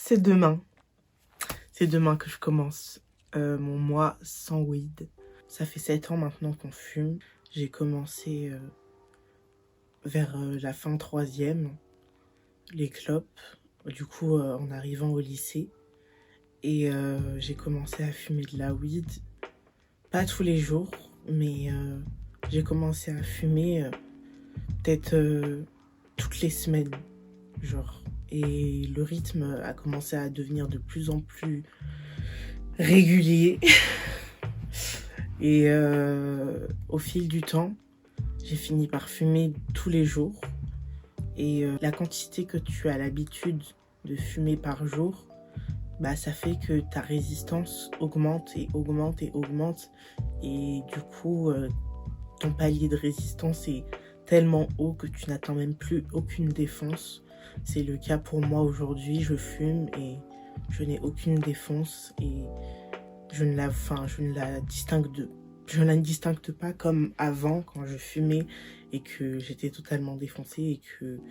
C'est demain. C'est demain que je commence mon mois sans weed. Ça fait 7 ans maintenant qu'on fume. J'ai commencé vers la fin troisième, les clopes, du coup en arrivant au lycée. Et j'ai commencé à fumer de la weed. Pas tous les jours, mais j'ai commencé à fumer peut-être toutes les semaines, genre. Et le rythme a commencé à devenir de plus en plus régulier. Et au fil du temps, j'ai fini par fumer tous les jours. Et la quantité que tu as l'habitude de fumer par jour, bah, ça fait que ta résistance augmente et augmente et augmente. Et du coup, ton palier de résistance est tellement haut que tu n'attends même plus aucune défonce. C'est le cas pour moi aujourd'hui. Je fume et je n'ai aucune défonce et je ne la distingue pas comme avant quand je fumais et que j'étais totalement défoncée et que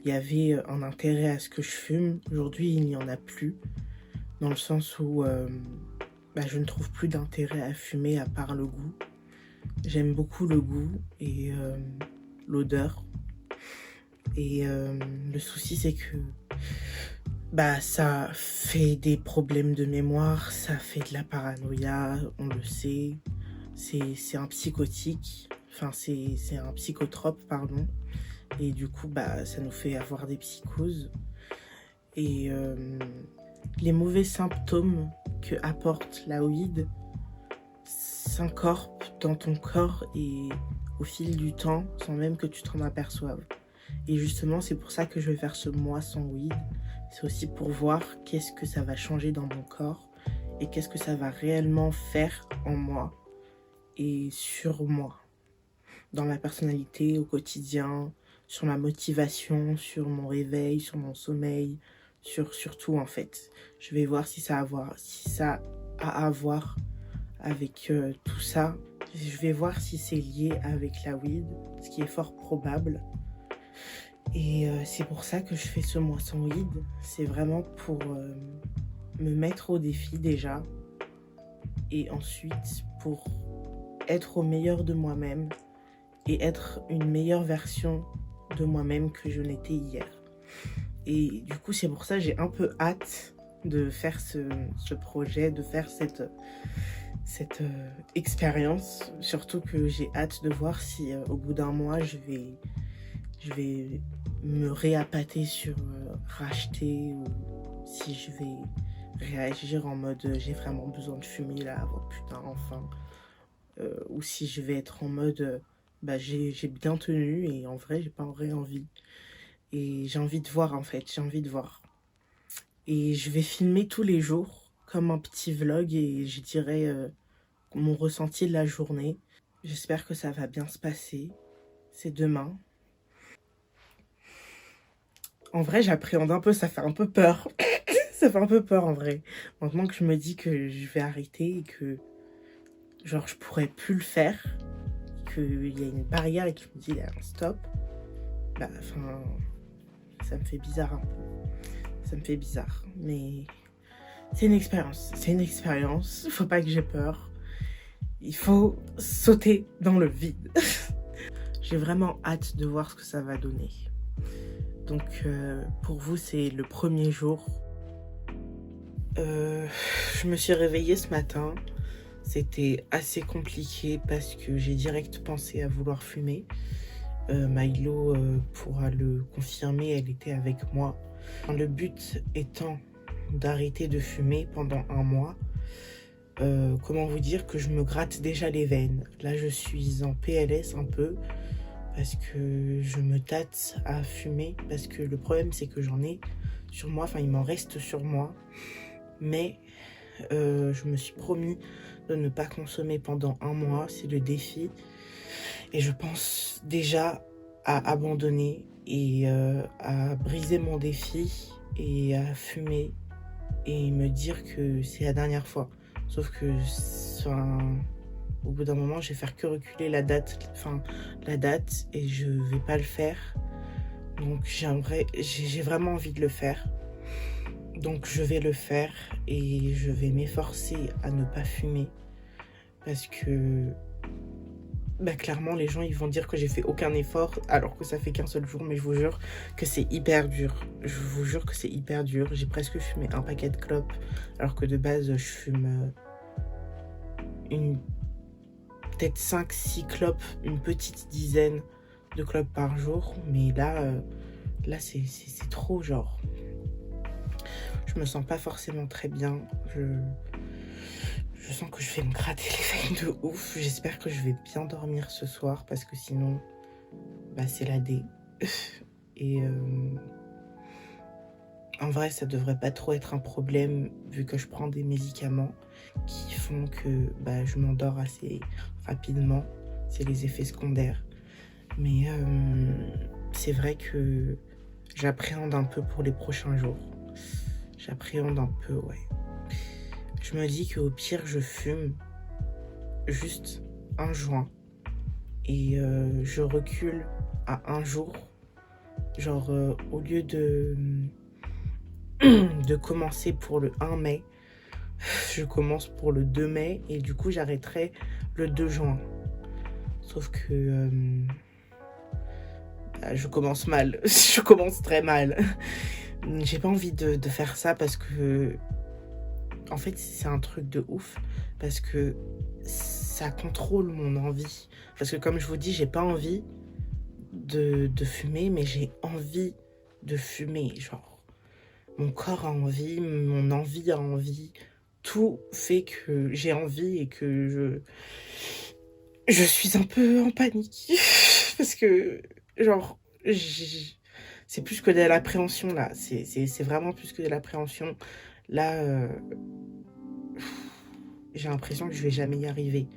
il y avait un intérêt à ce que je fume. Aujourd'hui, il n'y en a plus, dans le sens où je ne trouve plus d'intérêt à fumer à part le goût. J'aime beaucoup le goût et l'odeur. Et le souci, c'est que ça fait des problèmes de mémoire, ça fait de la paranoïa, on le sait. C'est un psychotique, enfin c'est un psychotrope, pardon. Et du coup, ça nous fait avoir des psychoses. Et les mauvais symptômes que apporte la weed s'incorporent dans ton corps et au fil du temps, sans même que tu t'en aperçoives. Et justement, c'est pour ça que je vais faire ce mois sans weed. C'est aussi pour voir qu'est-ce que ça va changer dans mon corps et qu'est-ce que ça va réellement faire en moi et sur moi, dans ma personnalité au quotidien, sur ma motivation, sur mon réveil, sur mon sommeil, sur tout en fait. Je vais voir si ça a à voir avec tout ça. Je vais voir si c'est lié avec la weed, ce qui est fort probable. Et c'est pour ça que je fais ce mois sans weed. C'est vraiment pour me mettre au défi déjà. Et ensuite pour être au meilleur de moi-même et être une meilleure version de moi-même que je n'étais hier. Et du coup, c'est pour ça que j'ai un peu hâte de faire ce projet, de faire cette expérience. Surtout que j'ai hâte de voir si au bout d'un mois, je vais me réappâter sur racheter ou si je vais réagir en mode j'ai vraiment besoin de fumer là, oh putain, enfin. Ou si je vais être en mode j'ai bien tenu et en vrai j'ai pas envie. Et j'ai envie de voir en fait, j'ai envie de voir. Et je vais filmer tous les jours comme un petit vlog et je dirais mon ressenti de la journée. J'espère que ça va bien se passer. C'est demain. En vrai, j'appréhende un peu, ça fait un peu peur. Ça fait un peu peur en vrai. Maintenant que je me dis que je vais arrêter et que genre je pourrais plus le faire, qu'il y a une barrière et que je me dis il y a un stop, ça me fait bizarre un peu. Ça me fait bizarre. Mais c'est une expérience. C'est une expérience. Faut pas que j'ai peur. Il faut sauter dans le vide. J'ai vraiment hâte de voir ce que ça va donner. Donc pour vous, c'est le premier jour. Je me suis réveillée ce matin. C'était assez compliqué parce que j'ai direct pensé à vouloir fumer. Milo pourra le confirmer, elle était avec moi. Le but étant d'arrêter de fumer pendant un mois. Comment vous dire que je me gratte déjà les veines. Là, je suis en PLS un peu parce que je me tâte à fumer. Parce que le problème, c'est que j'en ai sur moi, enfin, il m'en reste sur moi. Mais je me suis promis de ne pas consommer pendant un mois, c'est le défi. Et je pense déjà à abandonner et à briser mon défi et à fumer et me dire que c'est la dernière fois. Sauf que au bout d'un moment, je vais faire que reculer la date et je vais pas le faire. Donc j'ai vraiment envie de le faire. Donc je vais le faire et je vais m'efforcer à ne pas fumer parce que clairement les gens ils vont dire que j'ai fait aucun effort alors que ça fait qu'un seul jour, mais je vous jure que c'est hyper dur. Je vous jure que c'est hyper dur. J'ai presque fumé un paquet de clopes alors que de base je fume peut-être 5-6 clopes, une petite dizaine de clopes par jour, mais là c'est trop, genre je me sens pas forcément très bien. Je sens que je vais me gratter les veines de ouf. J'espère que je vais bien dormir ce soir parce que sinon, c'est la D. Et en vrai, ça devrait pas trop être un problème vu que je prends des médicaments qui font que je m'endors assez rapidement. C'est les effets secondaires. Mais c'est vrai que j'appréhende un peu pour les prochains jours. J'appréhende un peu, ouais. Je me dis qu'au pire, je fume juste un joint et je recule à un jour. Genre, au lieu de commencer pour le 1 mai, je commence pour le 2 mai et du coup, j'arrêterai le 2 juin. Sauf que je commence mal. Je commence très mal. J'ai pas envie de faire ça parce que en fait, c'est un truc de ouf parce que ça contrôle mon envie. Parce que comme je vous dis, j'ai pas envie de fumer, mais j'ai envie de fumer. Genre, mon corps a envie, mon envie a envie. Tout fait que j'ai envie et que je suis un peu en panique. Parce que, genre, c'est plus que de l'appréhension, là. C'est vraiment plus que de l'appréhension. Là, j'ai l'impression que je vais jamais y arriver,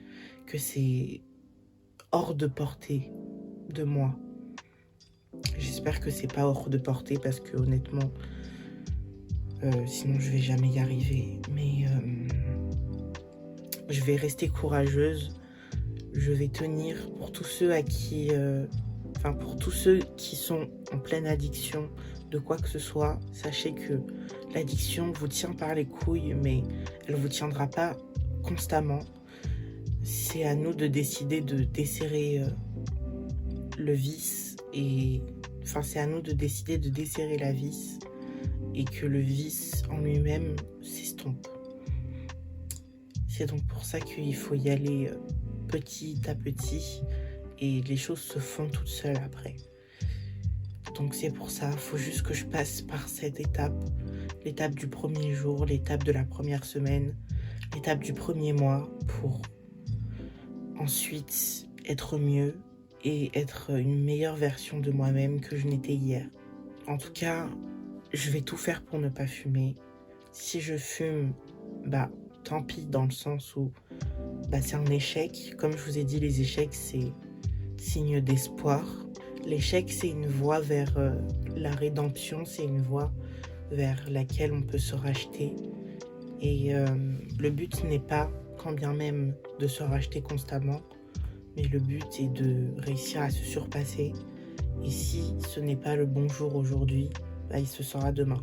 que c'est hors de portée de moi. J'espère que c'est pas hors de portée parce que honnêtement, sinon je vais jamais y arriver. Mais je vais rester courageuse. Je vais tenir pour tous ceux à qui, pour tous ceux qui sont en pleine addiction de quoi que ce soit. Sachez que l'addiction vous tient par les couilles, mais elle vous tiendra pas constamment. C'est à nous de décider de desserrer le vice et c'est à nous de décider de desserrer la vis et que le vice en lui-même s'estompe. C'est donc pour ça qu'il faut y aller petit à petit et les choses se font toutes seules après. Donc c'est pour ça, il faut juste que je passe par cette étape, l'étape du premier jour, l'étape de la première semaine, l'étape du premier mois pour ensuite être mieux et être une meilleure version de moi-même que je n'étais hier. En tout cas, je vais tout faire pour ne pas fumer. Si je fume, tant pis dans le sens où c'est un échec. Comme je vous ai dit, les échecs, c'est signe d'espoir. L'échec, c'est une voie vers la rédemption, c'est une voie vers laquelle on peut se racheter. Et le but n'est pas, quand bien même, de se racheter constamment, mais le but est de réussir à se surpasser. Et si ce n'est pas le bon jour aujourd'hui, il se sera demain.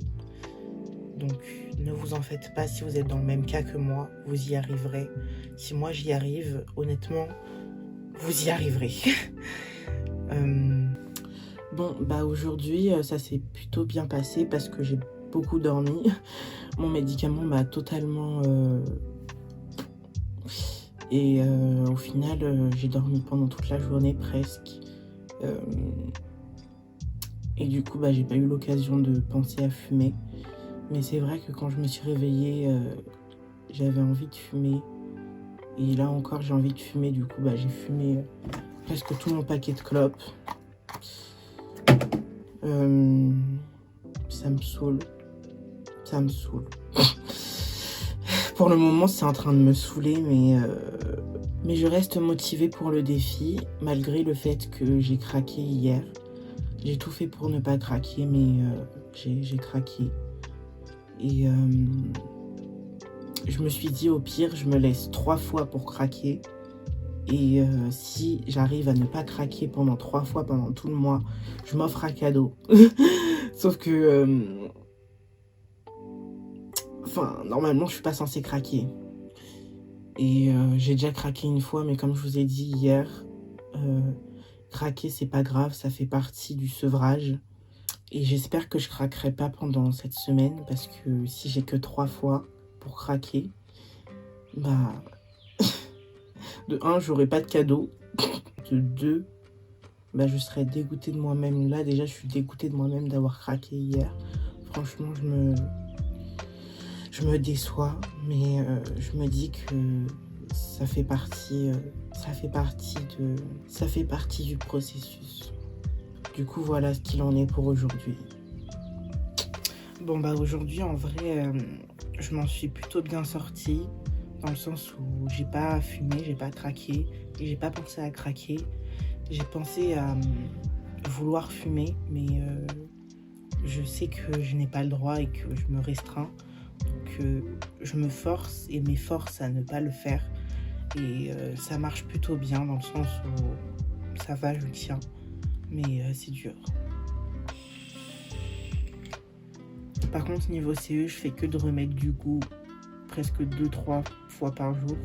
Donc ne vous en faites pas si vous êtes dans le même cas que moi, vous y arriverez. Si moi j'y arrive, honnêtement, vous y arriverez. Aujourd'hui, ça s'est plutôt bien passé parce que j'ai beaucoup dormi. Mon médicament m'a totalement... au final, j'ai dormi pendant toute la journée presque. Et du coup, j'ai pas eu l'occasion de penser à fumer. Mais c'est vrai que quand je me suis réveillée, j'avais envie de fumer. Et là encore, j'ai envie de fumer. Du coup, j'ai fumé presque tout mon paquet de clopes. Ça me saoule. Ça me saoule. Pour le moment, c'est en train de me saouler, mais je reste motivée pour le défi, malgré le fait que j'ai craqué hier. J'ai tout fait pour ne pas craquer, mais j'ai craqué. Et je me suis dit, au pire, je me laisse 3 fois pour craquer. Et si j'arrive à ne pas craquer pendant 3 fois pendant tout le mois, je m'offre un cadeau. Sauf que Enfin, normalement, je suis pas censée craquer. Et j'ai déjà craqué une fois, mais comme je vous ai dit hier, craquer, c'est pas grave, ça fait partie du sevrage. Et j'espère que je craquerai pas pendant cette semaine, parce que si j'ai que 3 fois pour craquer, bah, de 1, j'aurai pas de cadeau. De 2, bah, je serais dégoûtée de moi-même. Là, déjà, je suis dégoûtée de moi-même d'avoir craqué hier. Franchement, je me déçois, mais je me dis que ça fait partie du processus. Du coup, voilà ce qu'il en est pour aujourd'hui. Bon, bah aujourd'hui, en vrai, je m'en suis plutôt bien sortie, dans le sens où j'ai pas fumé, j'ai pas craqué, et j'ai pas pensé à craquer. J'ai pensé à vouloir fumer, mais je sais que je n'ai pas le droit et que je me restreins. Donc je me force et m'efforce à ne pas le faire. Et ça marche plutôt bien, dans le sens où ça va, je tiens. Mais c'est dur. Par contre, niveau CE, je fais que de remettre du goût presque 2-3 fois par jour,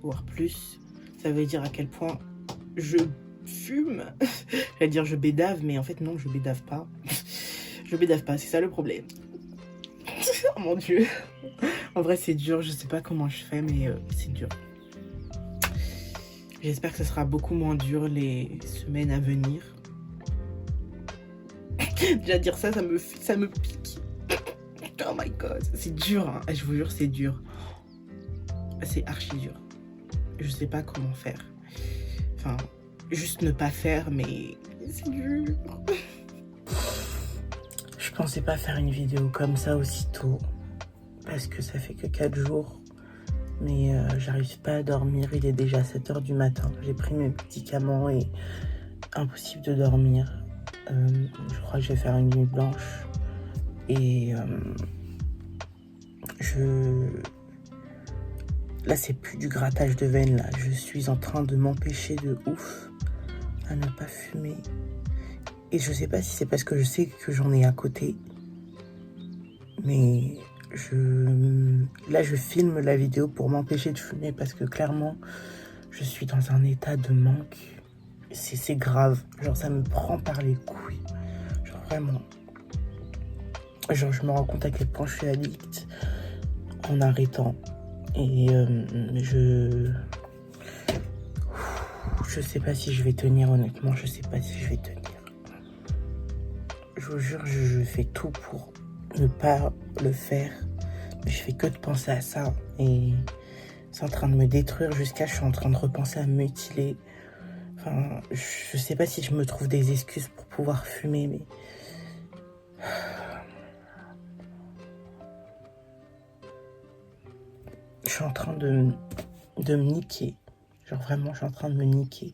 voire plus. Ça veut dire à quel point je fume. J'allais dire je bédave, mais en fait non, je bédave pas. Je bédave pas, c'est ça le problème. Oh mon dieu. En vrai, c'est dur, je sais pas comment je fais, mais c'est dur. J'espère que ce sera beaucoup moins dur les semaines à venir. Déjà dire ça, ça me pique. Oh my god, c'est dur, hein. Je vous jure, c'est dur. C'est archi dur. Je sais pas comment faire. Enfin, juste ne pas faire, mais c'est dur. Je pensais pas faire une vidéo comme ça aussitôt, parce que ça fait que 4 jours. Mais j'arrive pas à dormir, il est déjà 7 h du matin. J'ai pris mes médicaments et impossible de dormir. Je crois que je vais faire une nuit blanche. Et là, c'est plus du grattage de veine, là. Je suis en train de m'empêcher de ouf à ne pas fumer. Et je sais pas si c'est parce que je sais que j'en ai à côté. Mais là, je filme la vidéo pour m'empêcher de fumer parce que clairement, je suis dans un état de manque. C'est grave. Genre, ça me prend par les couilles. Genre, vraiment. Genre, je me rends compte à quel point je suis addict en arrêtant. Et je sais pas si je vais tenir, honnêtement. Je sais pas si je vais tenir. Je vous jure, je fais tout pour ne pas le faire. Mais je fais que de penser à ça. Et c'est en train de me détruire jusqu'à je suis en train de repenser à me mutiler. Enfin, je sais pas si je me trouve des excuses pour pouvoir fumer, mais... Je suis en train de me niquer. Genre vraiment, je suis en train de me niquer.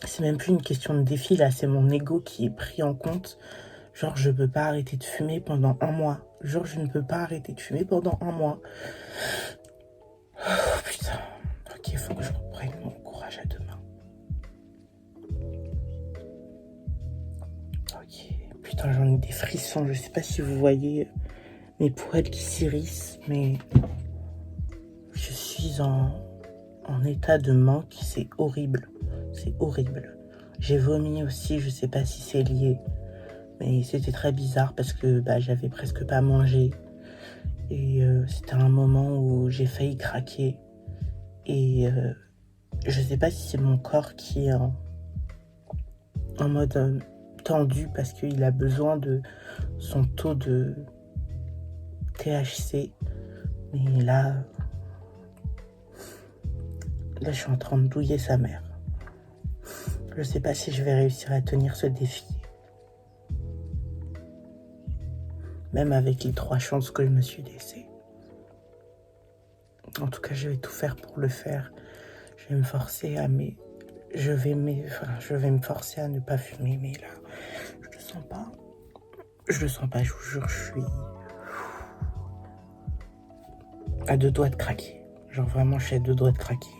C'est même plus une question de défi, là. C'est mon ego qui est pris en compte. Genre, je peux pas arrêter de fumer pendant 1 mois. Genre, je ne peux pas arrêter de fumer pendant 1 mois. Oh, putain. Ok, il faut que je reprenne mon courage à 2 mains. Ok. Putain, j'en ai des frissons. Je sais pas si vous voyez mes poils qui s'irrissent, mais je suis en état de manque. C'est horrible. C'est horrible. J'ai vomi aussi, je sais pas si c'est lié. Mais c'était très bizarre parce que j'avais presque pas mangé. Et c'était un moment où j'ai failli craquer. Et je sais pas si c'est mon corps qui est en mode tendu parce qu'il a besoin de son taux de THC. Mais là, je suis en train de douiller sa mère. Je sais pas si je vais réussir à tenir ce défi. Même avec les 3 chances que je me suis laissé. En tout cas, je vais tout faire pour le faire. Je vais me forcer je vais me forcer à ne pas fumer, mais là, je le sens pas. Je le sens pas, je vous jure, je suis à 2 doigts de craquer. Genre vraiment, je suis à 2 doigts de craquer.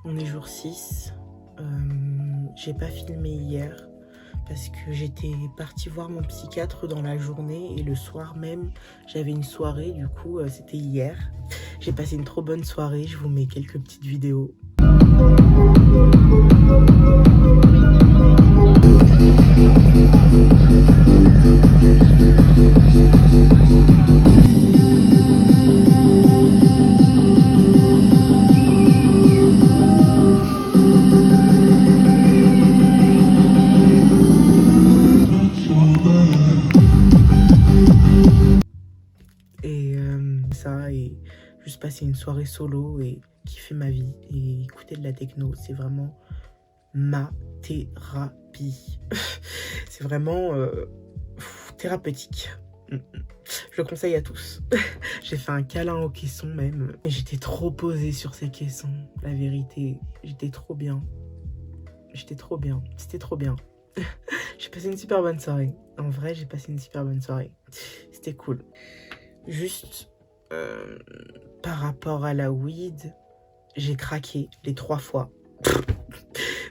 On est jour 6. J'ai pas filmé hier parce que j'étais partie voir mon psychiatre dans la journée et le soir même j'avais une soirée, du coup c'était hier. J'ai passé une trop bonne soirée, je vous mets quelques petites vidéos. Et juste passer une soirée solo et kiffer ma vie et écouter de la techno, c'est vraiment ma thérapie. C'est vraiment thérapeutique. Je le conseille à tous. J'ai fait un câlin au caisson même. J'étais trop posée sur ces caissons, la vérité. J'étais trop bien. J'étais trop bien. C'était trop bien. J'ai passé une super bonne soirée. En vrai, j'ai passé une super bonne soirée. C'était cool. Juste par rapport à la weed, j'ai craqué les 3 fois.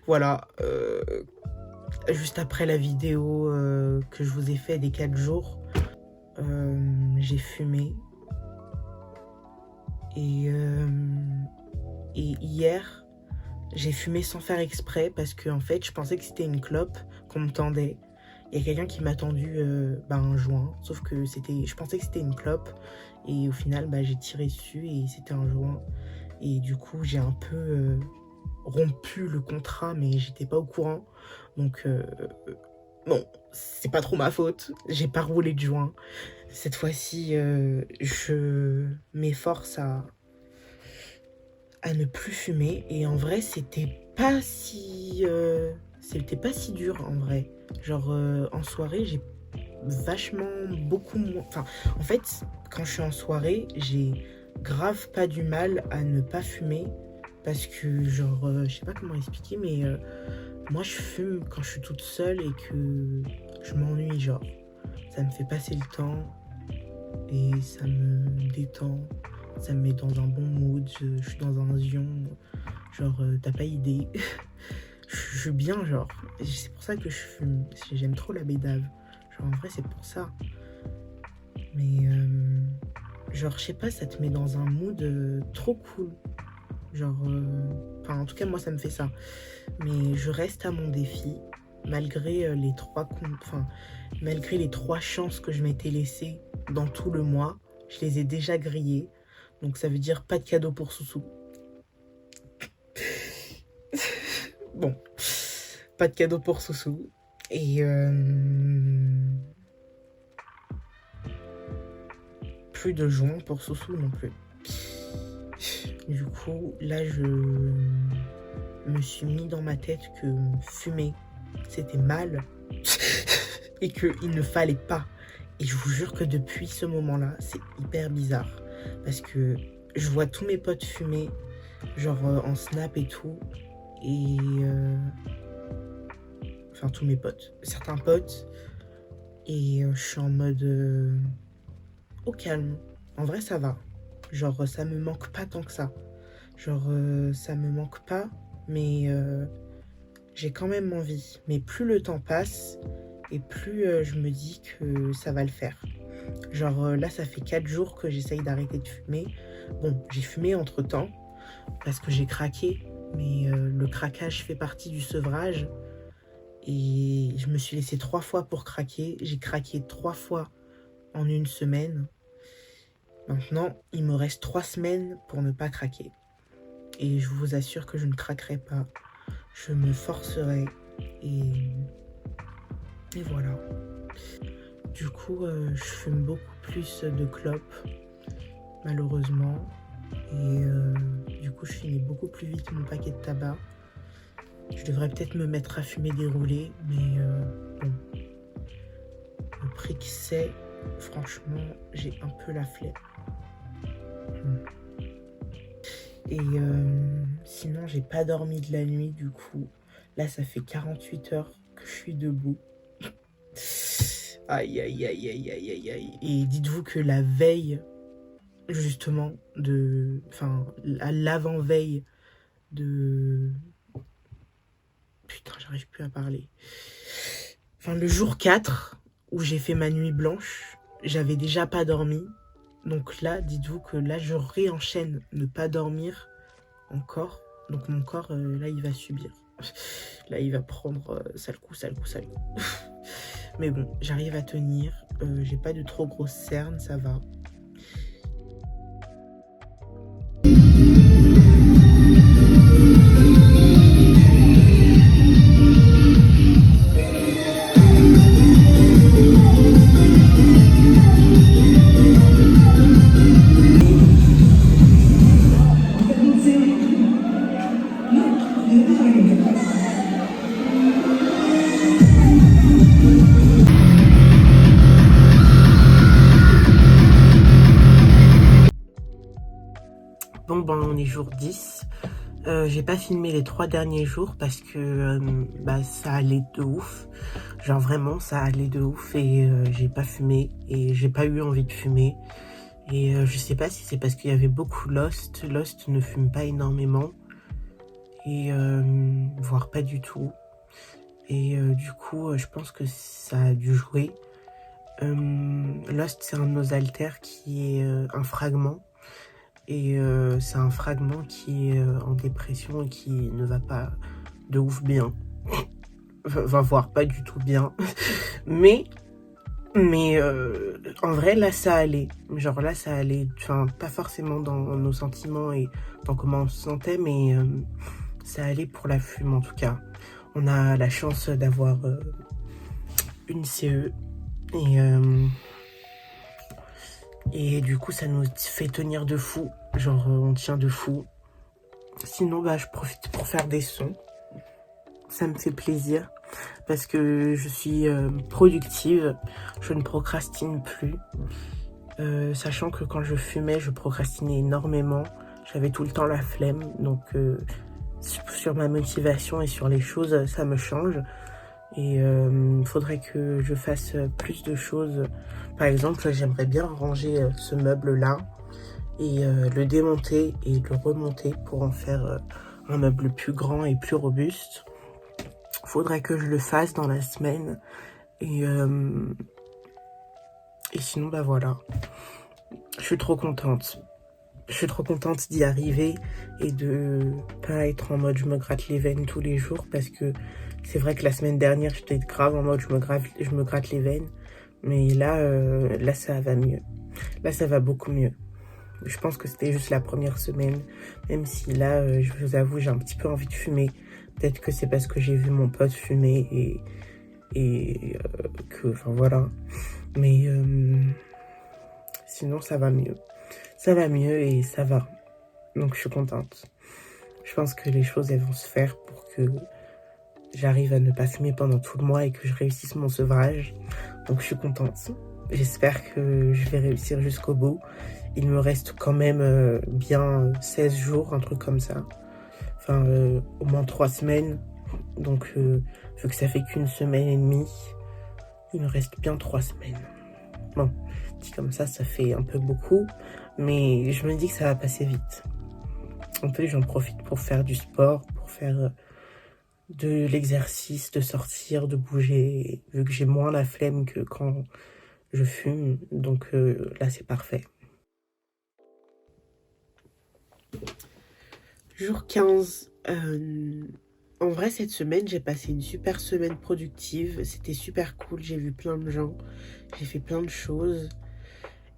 Voilà. Juste après la vidéo que je vous ai fait des 4 jours, j'ai fumé. Et hier, j'ai fumé sans faire exprès parce que en fait, je pensais que c'était une clope qu'on me tendait. Il y a quelqu'un qui m'a tendu un joint, sauf que je pensais que c'était une clope. Et au final, j'ai tiré dessus et c'était un joint. Et du coup, j'ai un peu rompu le contrat, mais j'étais pas au courant. Donc, bon, c'est pas trop ma faute. J'ai pas roulé de joint. Cette fois-ci, je m'efforce à ne plus fumer. Et en vrai, c'était pas si dur, en vrai. Genre, en soirée, j'ai vachement beaucoup moins... Enfin, en fait, quand je suis en soirée, j'ai grave pas du mal à ne pas fumer. Parce que, genre, je sais pas comment expliquer, mais moi, je fume quand je suis toute seule et que je m'ennuie, genre. Ça me fait passer le temps et ça me détend. Ça me met dans un bon mood. Je suis dans un zion. Genre, t'as pas idée. Je suis bien, genre. C'est pour ça que je fume. J'aime trop la bédave. Genre, en vrai, c'est pour ça. Mais, genre, je sais pas, ça te met dans un mood trop cool. Genre, enfin, en tout cas, moi, ça me fait ça. Mais je reste à mon défi, malgré malgré les 3 chances que je m'étais laissées dans tout le mois. Je les ai déjà grillées. Donc, ça veut dire pas de cadeau pour Soussou. Bon, pas de cadeau pour Soussou. Et plus de joints pour Soussou non plus. Du coup, là, je me suis mis dans ma tête que fumer, c'était mal et qu'il ne fallait pas. Et je vous jure que depuis ce moment-là, c'est hyper bizarre. Parce que je vois tous mes potes fumer, genre en snap et tout. Et... Enfin, tous mes potes. Certains potes. Et je suis en mode... au calme. En vrai, ça va. Genre, ça me manque pas tant que ça. Genre, ça me manque pas, mais j'ai quand même envie. Mais plus le temps passe, et plus je me dis que ça va le faire. Genre, là, ça fait 4 jours que j'essaye d'arrêter de fumer. Bon, j'ai fumé entre-temps, parce que j'ai craqué. Mais le craquage fait partie du sevrage. Et je me suis laissé 3 fois pour craquer. J'ai craqué 3 fois en une semaine. Maintenant, il me reste 3 semaines pour ne pas craquer. Et je vous assure que je ne craquerai pas. Je me forcerai. Et voilà. Du coup, je fume beaucoup plus de clopes, malheureusement. Et du coup, je finis beaucoup plus vite mon paquet de tabac. Je devrais peut-être me mettre à fumer des roulés. Mais bon. Au prix que c'est, franchement, j'ai un peu la flemme. Et sinon, j'ai pas dormi de la nuit, du coup. Là, ça fait 48 heures que je suis debout. Aïe, aïe, aïe, aïe, aïe, aïe, aïe. Et dites-vous que la veille, justement, enfin, l'avant-veille de... Putain, j'arrive plus à parler. Enfin, le jour 4, où j'ai fait ma nuit blanche, j'avais déjà pas dormi. Donc là, dites-vous que là, je réenchaîne ne pas dormir encore. Donc mon corps, là, il va subir. Là, il va prendre sale coup, sale coup, sale coup. Mais bon, j'arrive à tenir. J'ai pas de trop grosses cernes, ça va. Bon, ben, on est jour 10. J'ai pas filmé les 3 derniers jours parce que ça allait de ouf. Genre vraiment, ça allait de ouf et j'ai pas fumé et j'ai pas eu envie de fumer. Et je sais pas si c'est parce qu'il y avait beaucoup Lost. Lost ne fume pas énormément et voire pas du tout. Et du coup, je pense que ça a dû jouer. Lost, c'est un de nos alters qui est un fragment. Et c'est un fragment qui est en dépression et qui ne va pas de ouf bien. Va voir pas du tout bien. mais en vrai, là, ça allait. Genre là, ça allait. Enfin, pas forcément dans nos sentiments et dans comment on se sentait, mais ça allait pour la fume en tout cas. On a la chance d'avoir une CE et du coup, ça nous fait tenir de fou. Genre, on tient de fou. Sinon, je profite pour faire des sons. Ça me fait plaisir parce que je suis productive. Je ne procrastine plus. Sachant que quand je fumais, je procrastinais énormément. J'avais tout le temps la flemme. Donc, sur ma motivation et sur les choses, ça me change. Et il faudrait que je fasse plus de choses. Par exemple, j'aimerais bien ranger ce meuble-là et le démonter et le remonter pour en faire un meuble plus grand et plus robuste. Faudrait que je le fasse dans la semaine. Et sinon, voilà. Je suis trop contente. Je suis trop contente d'y arriver et de pas être en mode je me gratte les veines tous les jours parce que c'est vrai que la semaine dernière, j'étais grave en mode je me gratte les veines. Mais là, ça va mieux. Là, ça va beaucoup mieux. Je pense que c'était juste la première semaine. Même si là, je vous avoue, j'ai un petit peu envie de fumer. Peut-être que c'est parce que j'ai vu mon pote fumer et que, enfin voilà. Mais sinon, ça va mieux. Ça va mieux et ça va. Donc, je suis contente. Je pense que les choses, elles vont se faire pour que j'arrive à ne pas fumer pendant tout le mois et que je réussisse mon sevrage. Donc, je suis contente. J'espère que je vais réussir jusqu'au bout. Il me reste quand même bien 16 jours, un truc comme ça. Enfin, au moins 3 semaines. Donc, vu que ça fait qu'une semaine et demie, il me reste bien 3 semaines. Bon, dit comme ça fait un peu beaucoup. Mais je me dis que ça va passer vite. En plus, j'en profite pour faire du sport, pour faire de l'exercice, de sortir, de bouger. Vu que j'ai moins la flemme que quand je fume. Donc là, c'est parfait. Jour 15. En vrai, cette semaine, j'ai passé une super semaine productive. C'était super cool. J'ai vu plein de gens. J'ai fait plein de choses.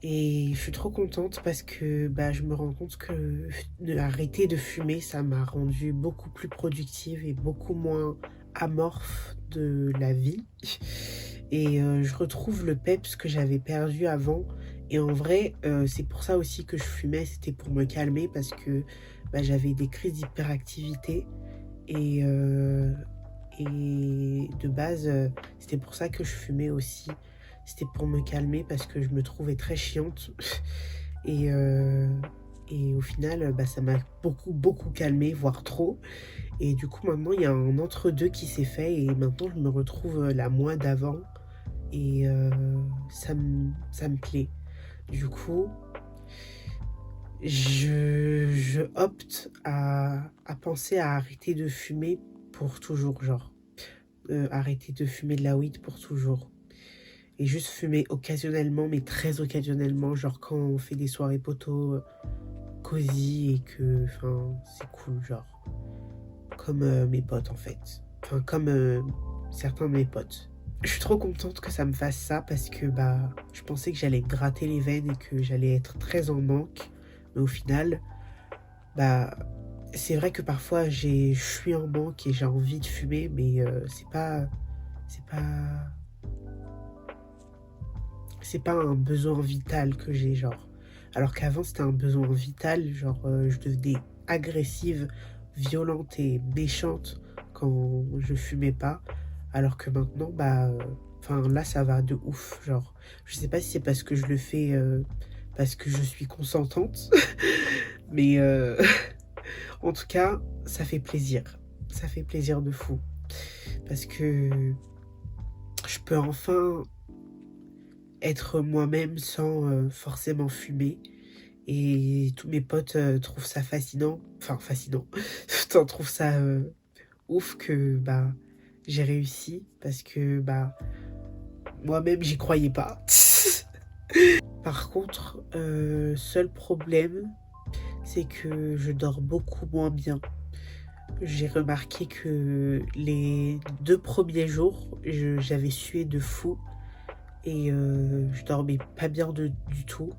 Et je suis trop contente parce que je me rends compte que arrêter de fumer, ça m'a rendue beaucoup plus productive et beaucoup moins amorphe de la vie. Et je retrouve le peps que j'avais perdu avant. Et en vrai, c'est pour ça aussi que je fumais, c'était pour me calmer parce que j'avais des crises d'hyperactivité. Et de base, c'était pour ça que je fumais aussi. C'était pour me calmer parce que je me trouvais très chiante. Et au final, ça m'a beaucoup calmé, voire trop. Et du coup, maintenant, il y a un entre-deux qui s'est fait. Et maintenant, je me retrouve la moi d'avant. Et ça me plaît. Du coup, je opte à penser à arrêter de fumer pour toujours, genre. Arrêter de fumer de la weed pour toujours. Et juste fumer occasionnellement, mais très occasionnellement, genre quand on fait des soirées poteaux cosy et que, enfin, c'est cool, genre. Comme mes potes, en fait. Enfin, comme certains de mes potes. Je suis trop contente que ça me fasse ça parce que, bah, je pensais que j'allais gratter les veines et que j'allais être très en manque. Mais au final, bah, c'est vrai que parfois, je suis en manque et j'ai envie de fumer, mais c'est pas un besoin vital que j'ai, genre. Alors qu'avant, c'était un besoin vital, genre, je devenais agressive, violente et méchante quand je fumais pas. Alors que maintenant, bah, enfin, là, ça va de ouf, genre. Je sais pas si c'est parce que je le fais, parce que je suis consentante, mais en tout cas, ça fait plaisir. Ça fait plaisir de fou. Parce que je peux enfin être moi-même sans forcément fumer. Et tous mes potes trouvent ça fascinant. Enfin, fascinant. T'en trouves ça ouf que bah j'ai réussi. Parce que bah moi-même j'y croyais pas. Par contre, seul problème, c'est que je dors beaucoup moins bien. J'ai remarqué que les 2 premiers jours, j'avais sué de fou et je dormais pas bien du tout.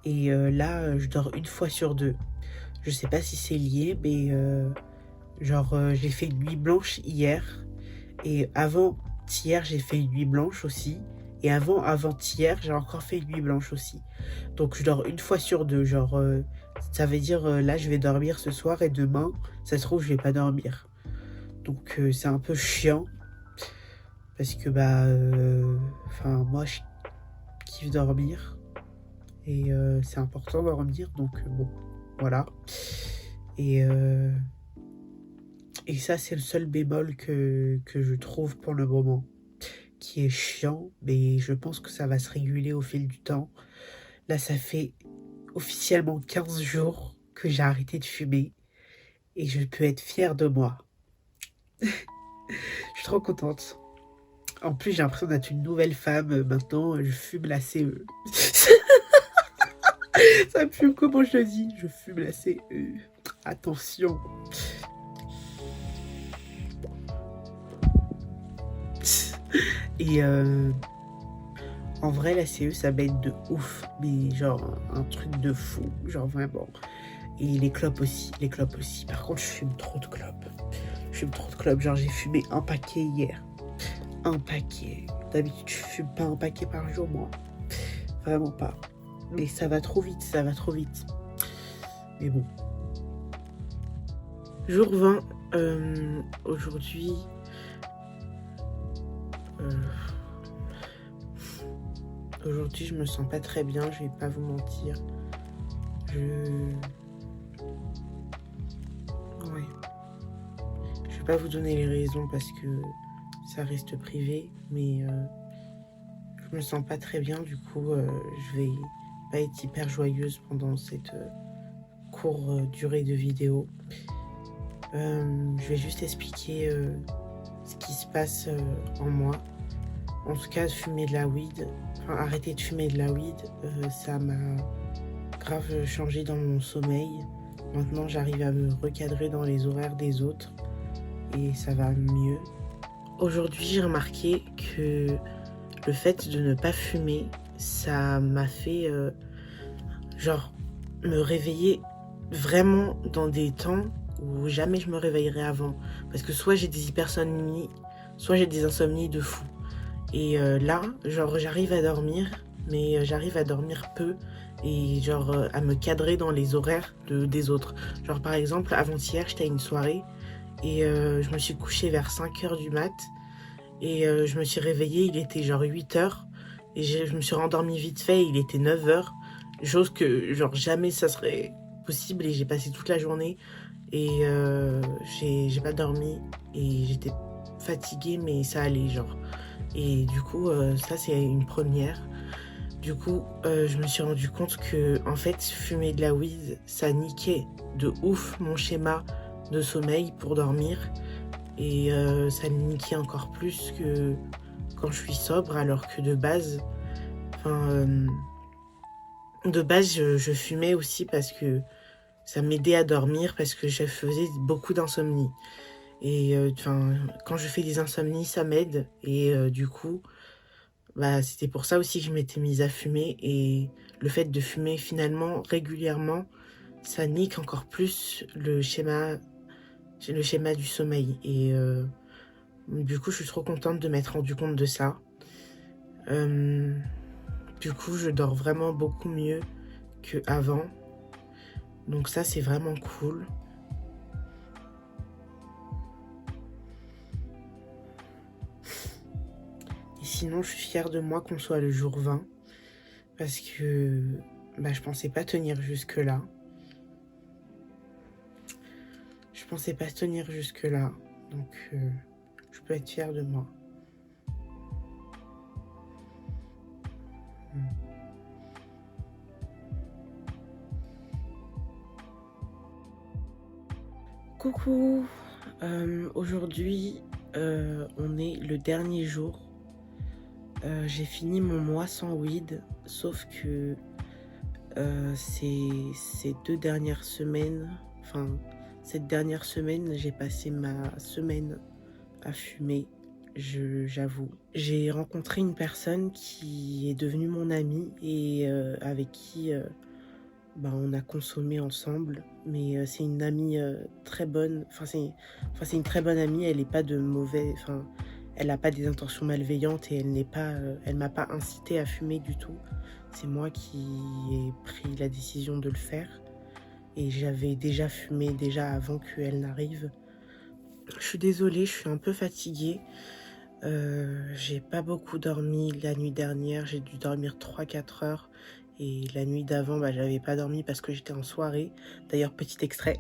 Et là, je dors 1 fois sur 2. Je sais pas si c'est lié, mais genre, j'ai fait une nuit blanche hier. Et avant-hier, j'ai fait une nuit blanche aussi. Et avant-hier, j'ai encore fait une nuit blanche aussi. Donc, je dors 1 fois sur 2. Genre, ça veut dire, là, je vais dormir ce soir et demain, ça se trouve, je vais pas dormir. Donc, c'est un peu chiant. Parce que, bah, enfin, moi, je kiffe dormir. Et c'est important de dormir. Donc, bon, voilà. Et ça, c'est le seul bémol que je trouve pour le moment, qui est chiant, mais je pense que ça va se réguler au fil du temps. Là, ça fait officiellement 15 jours que j'ai arrêté de fumer et je peux être fière de moi. Je suis trop contente. En plus, j'ai l'impression d'être une nouvelle femme. Maintenant, je fume la CE. Ça pue, comment je le dis? Je fume la CE. Attention. Et en vrai, la CE, ça m'aide de ouf. Mais genre, un truc de fou. Genre, vraiment. Et les clopes aussi. Les clopes aussi. Par contre, je fume trop de clopes. Je fume trop de clopes. Genre, j'ai fumé un paquet hier. Un paquet. D'habitude, je fume pas un paquet par jour, moi. Vraiment pas. Mais ça va trop vite. Ça va trop vite. Mais bon. Jour 20. Aujourd'hui... Aujourd'hui, je me sens pas très bien, je vais pas vous mentir. Ouais. Je vais pas vous donner les raisons parce que ça reste privé, mais je me sens pas très bien, du coup, je vais pas être hyper joyeuse pendant cette courte durée de vidéo. Je vais juste expliquer ce qui se passe en moi. En tout cas, fumer de la weed, enfin arrêter de fumer de la weed, ça m'a grave changé dans mon sommeil. Maintenant, j'arrive à me recadrer dans les horaires des autres et ça va mieux. Aujourd'hui, j'ai remarqué que le fait de ne pas fumer, ça m'a fait genre me réveiller vraiment dans des temps où jamais je me réveillerais avant. Parce que soit j'ai des hypersomnies, soit j'ai des insomnies de fou. Et là, genre, j'arrive à dormir, mais j'arrive à dormir peu et genre à me cadrer dans les horaires des autres. Genre, par exemple, avant-hier, j'étais à une soirée et je me suis couchée vers 5h du mat et je me suis réveillée, il était genre 8h et je me suis rendormie vite fait, il était 9h. Chose que, genre, jamais ça serait possible et j'ai passé toute la journée et j'ai pas dormi et j'étais fatiguée, mais ça allait, genre. Et du coup, ça, c'est une première. Du coup, je me suis rendu compte que, en fait, fumer de la weed, ça niquait de ouf mon schéma de sommeil pour dormir. Et ça le niquait encore plus que quand je suis sobre, alors que de base, je fumais aussi parce que ça m'aidait à dormir, parce que je faisais beaucoup d'insomnie. Et quand je fais des insomnies, ça m'aide. Et du coup, c'était pour ça aussi que je m'étais mise à fumer. Et le fait de fumer finalement régulièrement, ça nique encore plus le schéma du sommeil. Et du coup, je suis trop contente de m'être rendu compte de ça. Du coup, je dors vraiment beaucoup mieux qu'avant. Donc ça, c'est vraiment cool. Et sinon, je suis fière de moi qu'on soit le jour 20. Parce que je pensais pas tenir jusque-là. Donc, je peux être fière de moi. Coucou, aujourd'hui on est le dernier jour. J'ai fini mon mois sans weed, sauf que cette dernière semaine, j'ai passé ma semaine à fumer, j'avoue. J'ai rencontré une personne qui est devenue mon amie et avec qui on a consommé ensemble, mais c'est une amie très bonne. C'est une très bonne amie. Elle n'est pas de mauvais. Elle n'a pas des intentions malveillantes et elle m'a pas incité à fumer du tout. C'est moi qui ai pris la décision de le faire et j'avais déjà fumé avant qu'elle n'arrive. Je suis désolée, je suis un peu fatiguée. J'ai pas beaucoup dormi la nuit dernière. J'ai dû dormir 3-4 heures. Et la nuit d'avant, j'avais pas dormi parce que j'étais en soirée. D'ailleurs, petit extrait.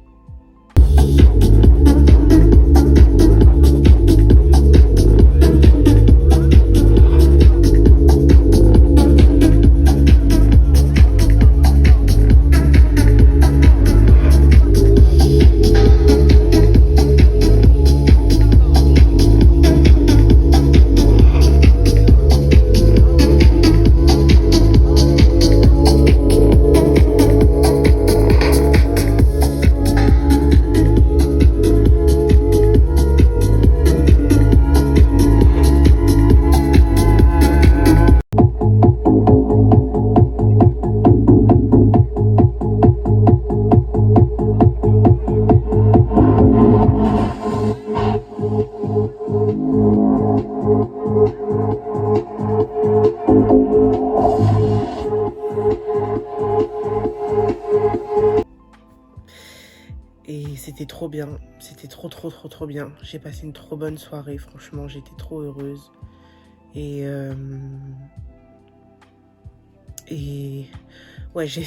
Et c'était trop bien, c'était trop bien. J'ai passé une trop bonne soirée, franchement, j'étais trop heureuse. Et ouais, je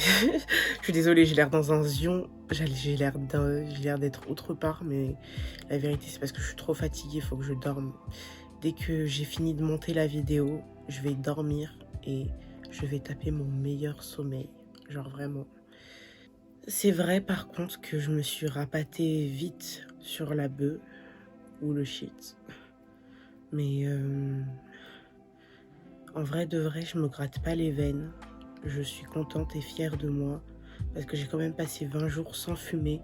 suis désolée, j'ai l'air dans un zion, j'ai l'air d'être autre part, mais la vérité c'est parce que je suis trop fatiguée, il faut que je dorme. Dès que j'ai fini de monter la vidéo, je vais dormir et je vais taper mon meilleur sommeil, genre vraiment. C'est vrai par contre que je me suis rapattée vite sur la bœuf ou le shit. Mais en vrai de vrai, je me gratte pas les veines. Je suis contente et fière de moi parce que j'ai quand même passé 20 jours sans fumer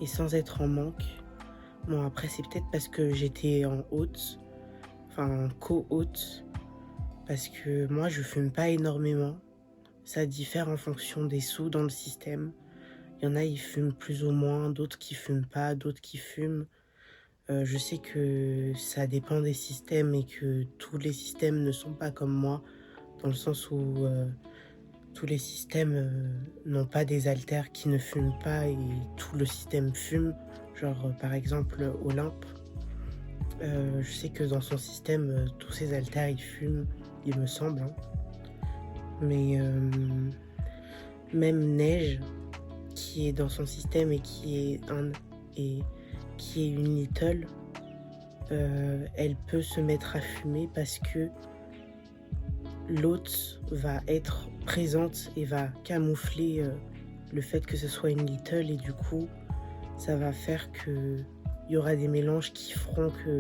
et sans être en manque. Bon, après c'est peut-être parce que j'étais en co-hôte, parce que moi je fume pas énormément. Ça diffère en fonction des sous dans le système. Il y en a, ils fument plus ou moins, d'autres qui fument pas, d'autres qui fument. Je sais que ça dépend des systèmes et que tous les systèmes ne sont pas comme moi, dans le sens où tous les systèmes n'ont pas des haltères qui ne fument pas et tout le système fume. Genre par exemple Olympe, je sais que dans son système, tous ses haltères ils fument, il me semble. Hein. Mais même Neige, qui est dans son système et qui est une little, elle peut se mettre à fumer parce que l'hôte va être présente et va camoufler le fait que ce soit une little, et du coup ça va faire que il y aura des mélanges qui feront que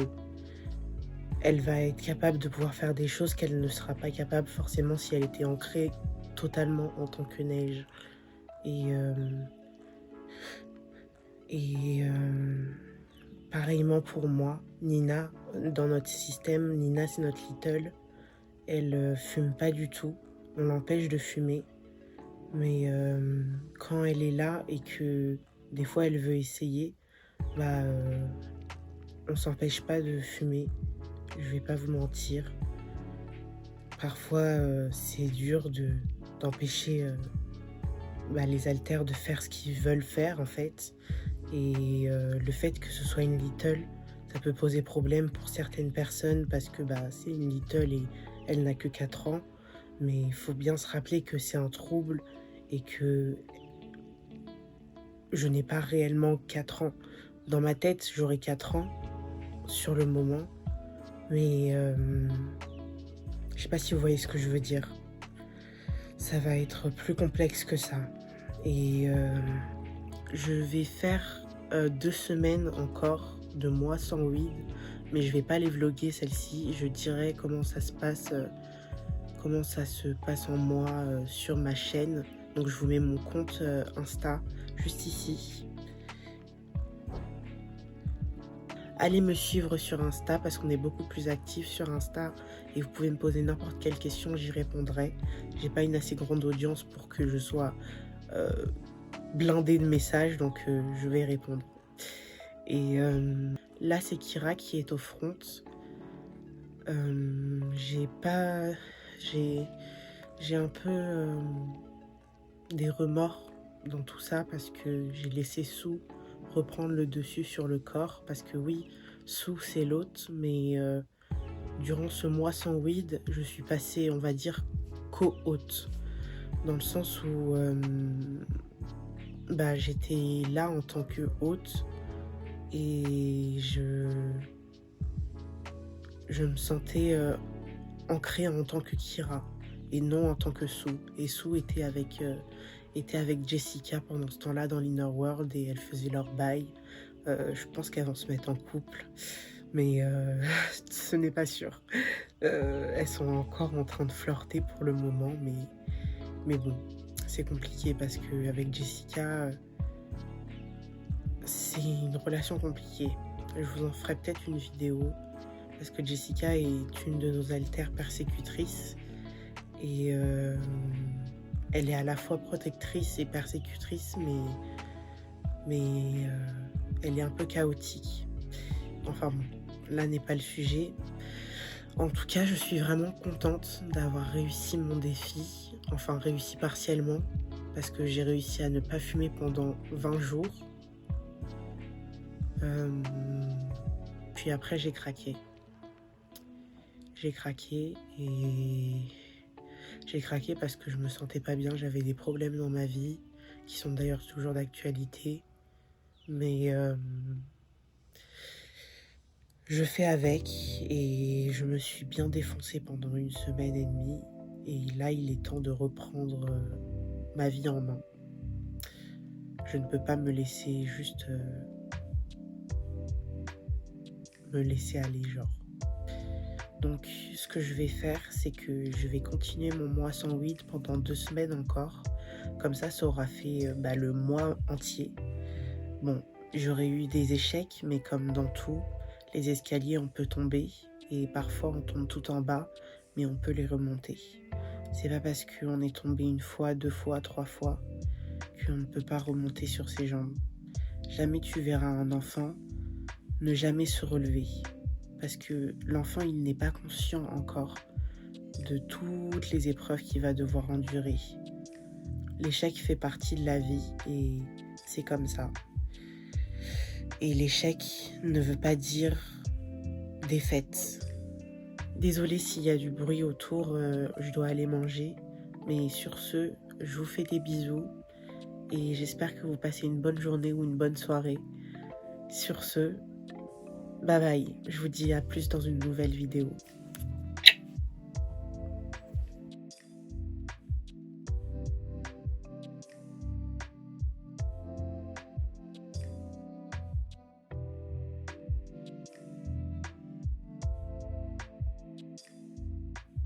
elle va être capable de pouvoir faire des choses qu'elle ne sera pas capable forcément si elle était ancrée totalement en tant que neige. Et pareillement pour moi, Nina, dans notre système, Nina c'est notre little, elle fume pas du tout, on l'empêche de fumer, mais quand elle est là et que des fois elle veut essayer, on s'empêche pas de fumer, je vais pas vous mentir. Parfois c'est dur d'empêcher les haltères de faire ce qu'ils veulent faire en fait. Et le fait que ce soit une little, ça peut poser problème pour certaines personnes parce que c'est une little et elle n'a que 4 ans. Mais il faut bien se rappeler que c'est un trouble et que je n'ai pas réellement 4 ans. Dans ma tête, j'aurai 4 ans sur le moment. Mais je sais pas si vous voyez ce que je veux dire. Ça va être plus complexe que ça. Et je vais faire 2 semaines encore de mois sans weed, mais je vais pas les vlogger celle-ci. Je dirai comment ça se passe en moi sur ma chaîne. Donc je vous mets mon compte Insta juste ici. Allez me suivre sur Insta parce qu'on est beaucoup plus actifs sur Insta et vous pouvez me poser n'importe quelle question, j'y répondrai. J'ai pas une assez grande audience pour que je sois blindée de messages, donc je vais répondre. Et là c'est Kira qui est au front. J'ai un peu des remords dans tout ça parce que j'ai laissé Sue reprendre le dessus sur le corps, parce que oui, Sue c'est l'hôte, mais durant ce mois sans weed, je suis passée, on va dire, co-hôte, dans le sens où j'étais là en tant que hôte et je me sentais ancrée en tant que Kira et non en tant que Sue. Et Sue était avec Jessica pendant ce temps-là dans l'Inner World et elles faisaient leur bail. Je pense qu'elles vont se mettre en couple, mais ce n'est pas sûr. Elles sont encore en train de flirter pour le moment, mais bon, c'est compliqué parce qu'avec Jessica, c'est une relation compliquée. Je vous en ferai peut-être une vidéo parce que Jessica est une de nos haltères persécutrices et elle est à la fois protectrice et persécutrice, mais elle est un peu chaotique. Enfin bon, là n'est pas le sujet. En tout cas, je suis vraiment contente d'avoir réussi mon défi, enfin réussi partiellement, parce que j'ai réussi à ne pas fumer pendant 20 jours. Puis après, j'ai craqué. J'ai craqué parce que je me sentais pas bien, j'avais des problèmes dans ma vie, qui sont d'ailleurs toujours d'actualité, mais je fais avec et je me suis bien défoncée pendant 1 semaine et demie et là il est temps de reprendre ma vie en main. Je ne peux pas me laisser juste me laisser aller genre. Donc ce que je vais faire, c'est que je vais continuer mon mois sans weed pendant 2 semaines encore. Comme ça aura fait le mois entier. Bon, j'aurais eu des échecs, mais comme dans tout, les escaliers on peut tomber et parfois on tombe tout en bas, mais on peut les remonter. C'est pas parce qu'on est tombé 1 fois, 2 fois, 3 fois qu'on ne peut pas remonter sur ses jambes. Jamais tu verras un enfant ne jamais se relever. Parce que l'enfant, il n'est pas conscient encore de toutes les épreuves qu'il va devoir endurer. L'échec fait partie de la vie et c'est comme ça. Et l'échec ne veut pas dire défaite. Désolée s'il y a du bruit autour, je dois aller manger. Mais sur ce, je vous fais des bisous et j'espère que vous passez une bonne journée ou une bonne soirée. Sur ce, bye bye, je vous dis à plus dans une nouvelle vidéo.